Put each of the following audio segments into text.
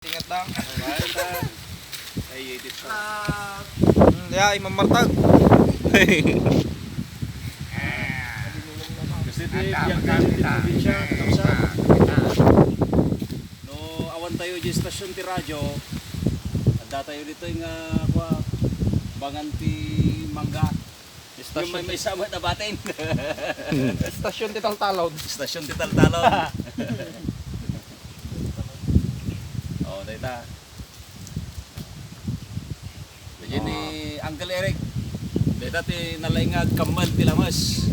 Ingat lang. Ay, edit ko. Ya, Imam Martag. Kasi ito yung gamit din probinsya, kapsa. No, awan tayo di stasyon ti radyo. Adda tayo dito yung bangan ti mangga. Yung may sama na batin. Stasyon Titang Talod. Stasyon ti Taltalon. Oh, dahil ta. Yan ni Uncle Eric. Dahil ta ti nalaingag kamal ti lamas.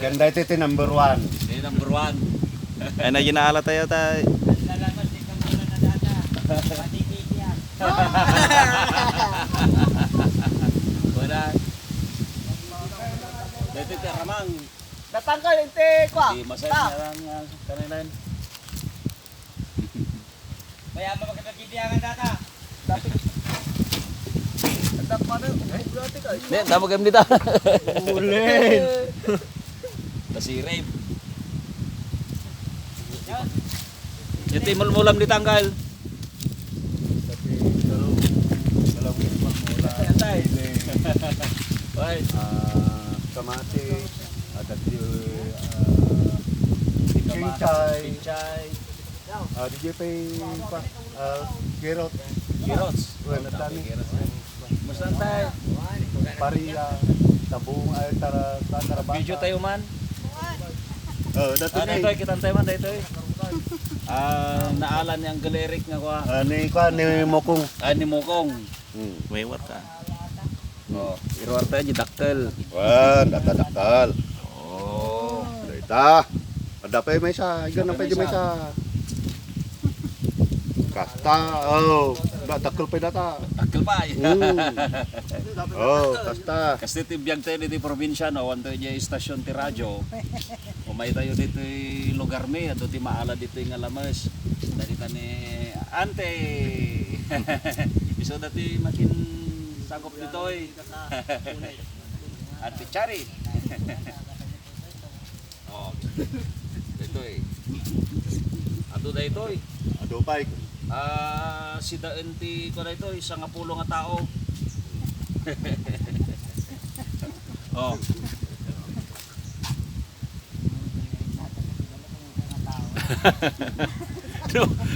Ganda ito ito number 1. Yan number 1. Ay na ginaala tayo tayo. Lalamas din ka muna na data. Patikik yan. Wala. Dito ti ramang. Natanggal inte kwa. Di masaya na lang kanilan. Kaya mo magkakagibiyangan data. Adak mana? Berarti ka. Ne, damo game dito. Ulin. Si Rape. Yung timul-mulam di tanggal. Tapi kalau mula Ay, kamati ada di pinchay. cincay di JP gerot Girots. Wala tani. Mustan tayo. paria tabung ay tara Video tayo man. dato Dito ni kita tayo man dito. Naalan ni Uncle Eric nga kwa. ni mokong Ni Mokong. May what ka? Oh, iruar tayo di dakkel. wan data-dakal Oh. Data. Ada pa may sa, igan na pa may sa. Kasta, dakal pa data. Dakkel pa. Kasta. Kasi tibiyag tayo dito yung probinsya, no? Wanto yung istasyon ti radyo. Umay tayo dito yung lugar mi, ato ti maala dito yung alamas. Dari ni ante. Iso dati makin sagop dito eh. Ante Chari. Oh. Dito eh. Ato da ito eh. Ado pa Si daan ti ko na ito, isang apulo nga tao. Oh.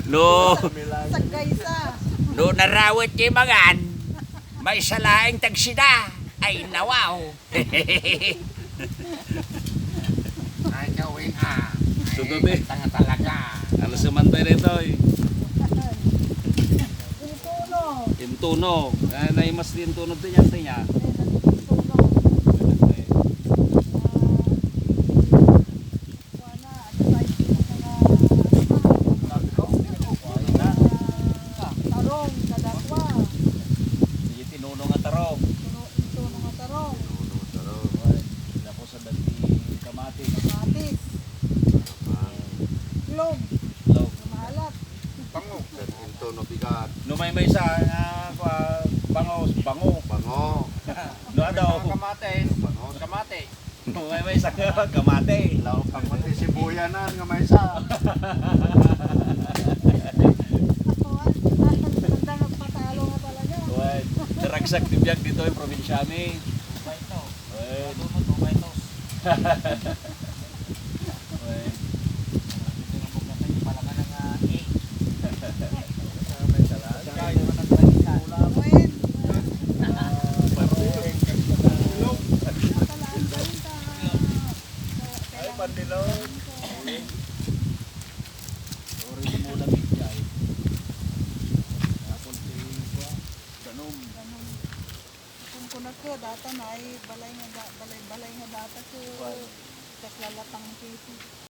no Sagaysa. no narawat kay mangan may salaing tagsida ay nawaw. Ay gawin Sudo ti tanga talaga. ano sumantay rito eh. Tuno. Intuno naimas din tunog din yan niya. Tarong kadakwa. Di tinuno nga tarong. Tuno nga tarong. Ako sa dati kamati. Matis. Klog. Log. Maalat. Ito no bigat. Numay sa bango. Bango. No daw. Kamates. Bango. Kamate. Numay sa kamate. Law pang mati sibuyanan nga may sa. Ganda nagpatalo nga talaga. Uy, naragsak ti biyak dito yung probinsya mi. Baito. Uy, Baitos. uy. Ay, pandilog. Ori mo lang bigay. Apon ti ganom. Kung kunat ko data na ay balay nga data ko. Kaklalatang titi.